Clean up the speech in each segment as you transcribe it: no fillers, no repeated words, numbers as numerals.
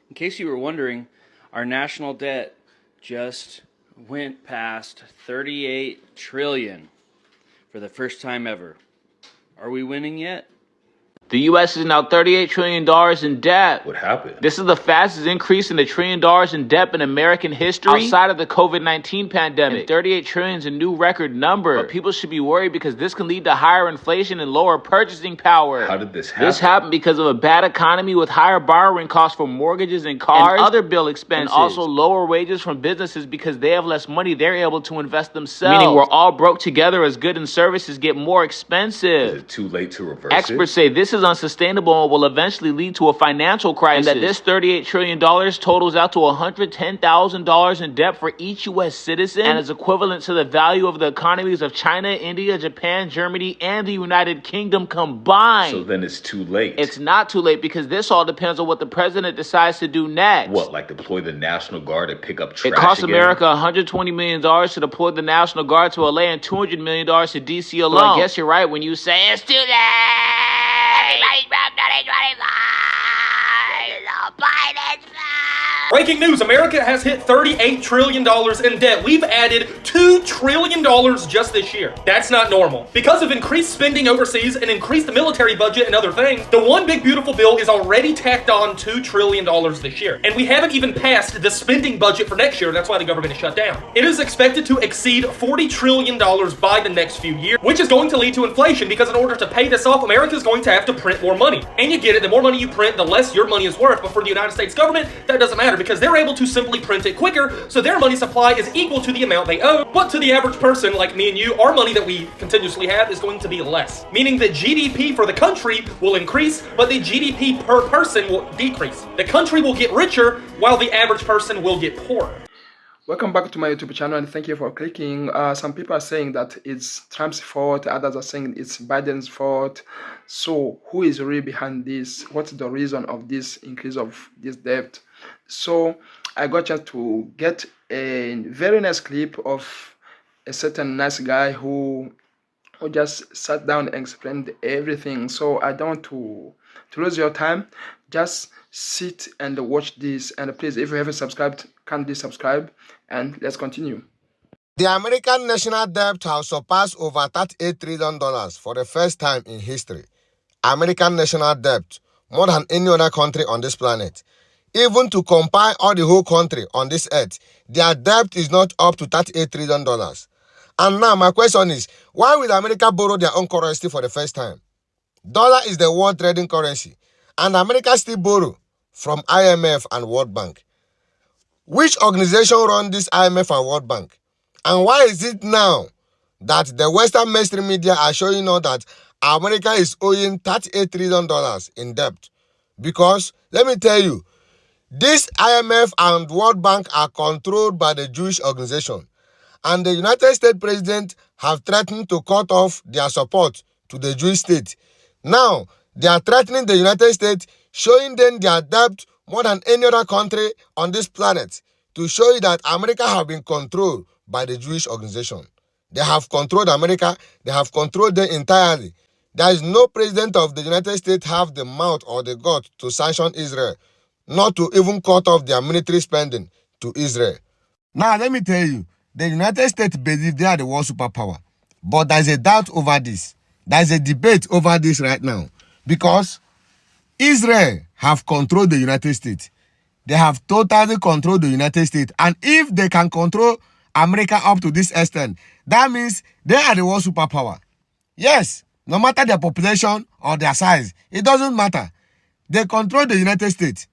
In case you were wondering, our national debt just went past 38 trillion for the first time ever. Are we winning yet? The U.S. is now $38 trillion in debt. What happened? This is the fastest increase in the $1 trillion in debt in American history outside of the COVID-19 pandemic. And 38 trillion is a new record number. But people should be worried because this can lead to higher inflation and lower purchasing power. How did this happen? This happened because of a bad economy with higher borrowing costs for mortgages and cars and other bill expenses. And also lower wages from businesses because they have less money they're able to invest themselves. Meaning we're all broke together as goods and services get more expensive. Is it too late to reverse Experts say this is unsustainable and will eventually lead to a financial crisis. And that this $38 trillion totals out to $110,000 in debt for each U.S. citizen and is equivalent to the value of the economies of China, India, Japan, Germany, and the United Kingdom combined. So then it's too late. It's not too late because this all depends on what the president decides to do next. What, like deploy the National Guard and pick up trash? It costs again? America $120 million to deploy the National Guard to LA and $200 million to DC alone. So I guess you're right when you say it's too late. Everybody's from 2025. Biden's Breaking news, America has hit $38 trillion in debt. We've added $2 trillion just this year. That's not normal. Because of increased spending overseas and increased military budget and other things, the one big beautiful bill is already tacked on $2 trillion this year. And we haven't even passed the spending budget for next year. That's why the government is shut down. It is expected to exceed $40 trillion by the next few years, which is going to lead to inflation because in order to pay this off, America is going to have to print more money. And you get it, the more money you print, the less your money is worth. But for the United States government, that doesn't matter because they're able to simply print it quicker, so their money supply is equal to the amount they owe. But to the average person like me and you, our money that we continuously have is going to be less. Meaning that GDP for the country will increase, but the GDP per person will decrease. The country will get richer, while the average person will get poorer. Welcome back to my YouTube channel and thank you for clicking. Some people are saying that it's Trump's fault, others are saying it's Biden's fault. So who is really behind this? What's the reason of this increase of this debt? So I got a chance to get a very nice clip of a certain nice guy who just sat down and explained everything. So I don't want to lose your time. Just sit and watch this, and please, if you haven't subscribed, kindly subscribe, and let's continue. The American national debt has surpassed over $38 trillion for the first time in history. American national debt, more than any other country on this planet. Even to compile all the whole country on this earth, their debt is not up to $38 trillion. And now my question is, why will America borrow their own currency for the first time? Dollar is the world trading currency, and America still borrow from IMF and World Bank. Which organization run this IMF and World Bank? And why is it now that the Western mainstream media are showing us that America is owing $38 trillion in debt? Because, let me tell you, this IMF and World Bank are controlled by the Jewish organization. And the United States president have threatened to cut off their support to the Jewish state. Now, they are threatening the United States, showing them their debt more than any other country on this planet, to show you that America have been controlled by the Jewish organization. They have controlled America. They have controlled them entirely. There is no president of the United States have the mouth or the gut to sanction Israel, not to even cut off their military spending to Israel. Now, let me tell you, the United States believe they are the world superpower. But there is a doubt over this. There is a debate over this right now. Because Israel have controlled the United States. They have totally controlled the United States. And if they can control America up to this extent, that means they are the world superpower. Yes, no matter their population or their size, it doesn't matter. They control the United States.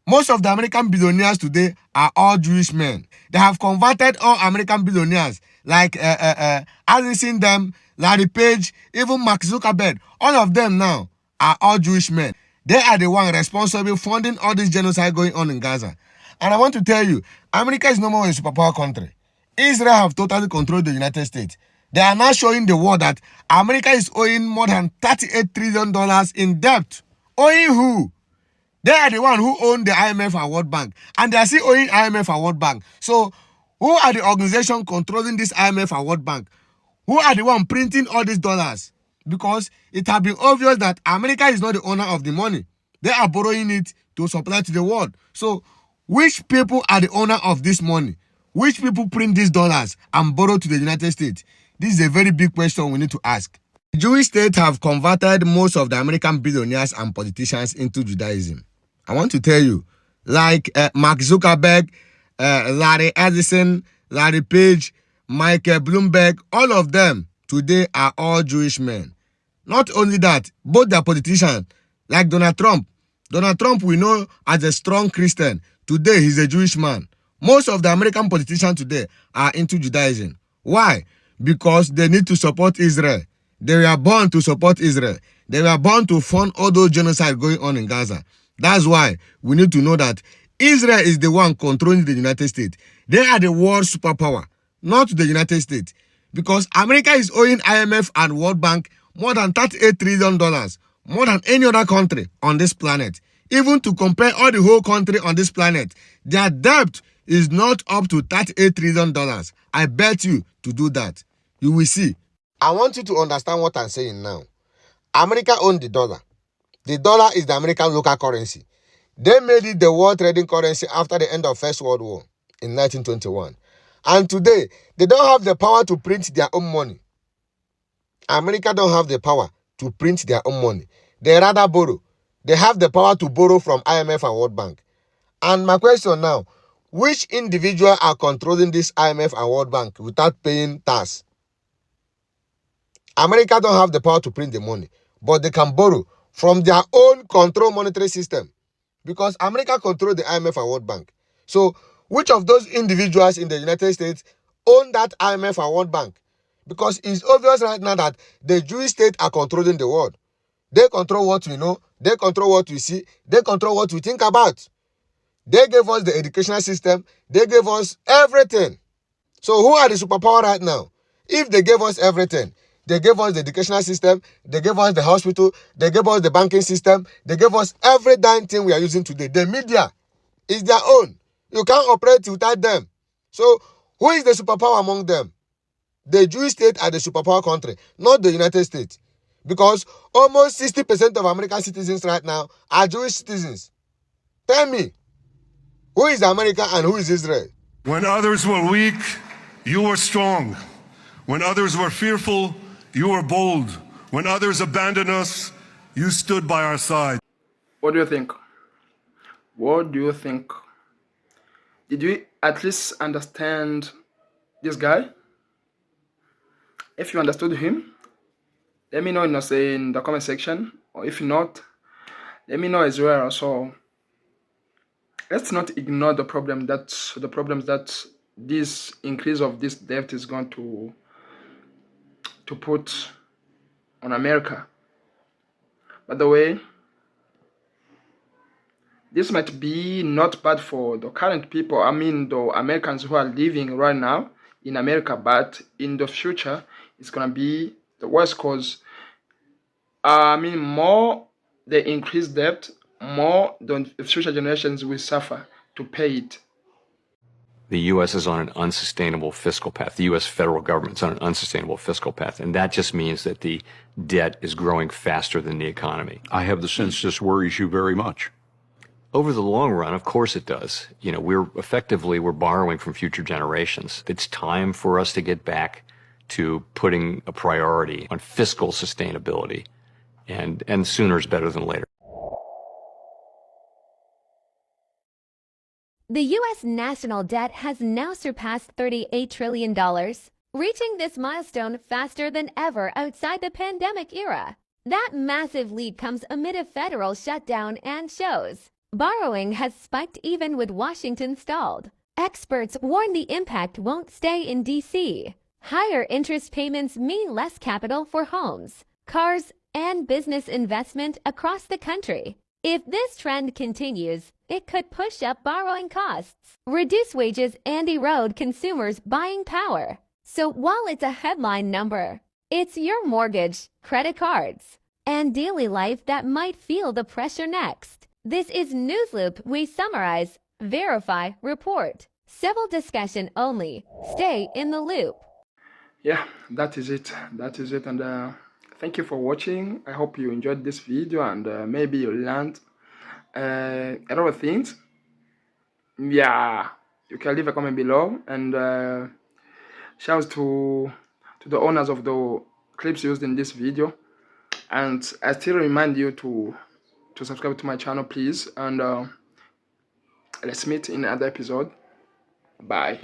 Most of the American billionaires today are all Jewish men. They have converted all American billionaires, like Allison them, Larry Page, even Mark Zuckerberg. All of them now are all Jewish men. They are the one responsible for funding all this genocide going on in Gaza. And I want to tell you, America is no more a superpower country. Israel have totally controlled the United States. They are now showing the world that America is owing more than $38 trillion in debt. Owing who? They are the one who own the IMF and World Bank. And they are still owing IMF and World Bank. So, who are the organization controlling this IMF and World Bank? Who are the one printing all these dollars? Because it has been obvious that America is not the owner of the money. They are borrowing it to supply to the world. So, which people are the owner of this money? Which people print these dollars and borrow to the United States? This is a very big question we need to ask. The Jewish state have converted most of the American billionaires and politicians into Judaism. I want to tell you, like Mark Zuckerberg, Larry Ellison, Larry Page, Michael Bloomberg, all of them today are all Jewish men. Not only that, both their politicians, like Donald Trump. Donald Trump we know as a strong Christian. Today, he's a Jewish man. Most of the American politicians today are into Judaism. Why? Because they need to support Israel. They were born to support Israel. They were born to fund all those genocide going on in Gaza. That's why we need to know that Israel is the one controlling the United States. They are the world superpower, not the United States. Because America is owing IMF and World Bank more than $38 trillion, more than any other country on this planet. Even to compare all the whole country on this planet, their debt is not up to $38 trillion. I bet you to do that. You will see. I want you to understand what I'm saying now. America owns the dollar. The dollar is the American local currency. They made it the world trading currency after the end of First World War in 1921. And today, they don't have the power to print their own money. America don't have the power to print their own money. They rather borrow. They have the power to borrow from IMF and World Bank. And my question now, which individual are controlling this IMF and World Bank without paying tax? America don't have the power to print the money, but they can borrow from their own control monetary system because America controls the IMF and World Bank. So, which of those individuals in the United States own that IMF and World Bank? Because it's obvious right now that the Jewish state are controlling the world. They control what we know. They control what we see. They control what we think about. They gave us the educational system. They gave us everything. So who are the superpower right now? If they gave us everything, they gave us the educational system, they gave us the hospital, they gave us the banking system, they gave us every damn thing we are using today. The media is their own. You can't operate without them. So who is the superpower among them? The Jewish state are the superpower country, not the United States. Because almost 60% of American citizens right now are Jewish citizens. Tell me, who is America and who is Israel? When others were weak, you were strong. When others were fearful, you were bold. When others abandoned us, you stood by our side. What do you think? What do you think? Did you at least understand this guy? If you understood him, let me know in the comment section. Or if not, let me know as well. So let's not ignore the problems that this increase of this debt is going to put on America. By the way, this might be not bad for the current people, I mean the Americans who are living right now in America, but in the future it's gonna be the worst because more the increased debt, more the future generations will suffer to pay it. The U.S. is on an unsustainable fiscal path. The U.S. federal government's on an unsustainable fiscal path. And that just means that the debt is growing faster than the economy. I have the sense this worries you very much. Over the long run, of course it does. You know, we're borrowing from future generations. It's time for us to get back to putting a priority on fiscal sustainability. And sooner is better than later. The U.S. national debt has now surpassed $38 trillion, reaching this milestone faster than ever outside the pandemic era. That massive lead comes amid a federal shutdown and shows borrowing has spiked even with Washington stalled. Experts warn the impact won't stay in D.C. Higher interest payments mean less capital for homes, cars, and business investment across the country. If this trend continues, it could push up borrowing costs, reduce wages, and erode consumers' buying power. So while it's a headline number, it's your mortgage, credit cards, and daily life that might feel the pressure next. This is Newsloop. We summarize, verify, report. Civil discussion only. Stay in the loop. Yeah, that is it. And thank you for watching. I hope you enjoyed this video and maybe you learned a lot of things. Yeah, you can leave a comment below, and shouts to the owners of the clips used in this video. And I still remind you to subscribe to my channel, please, and let's meet in another episode. Bye.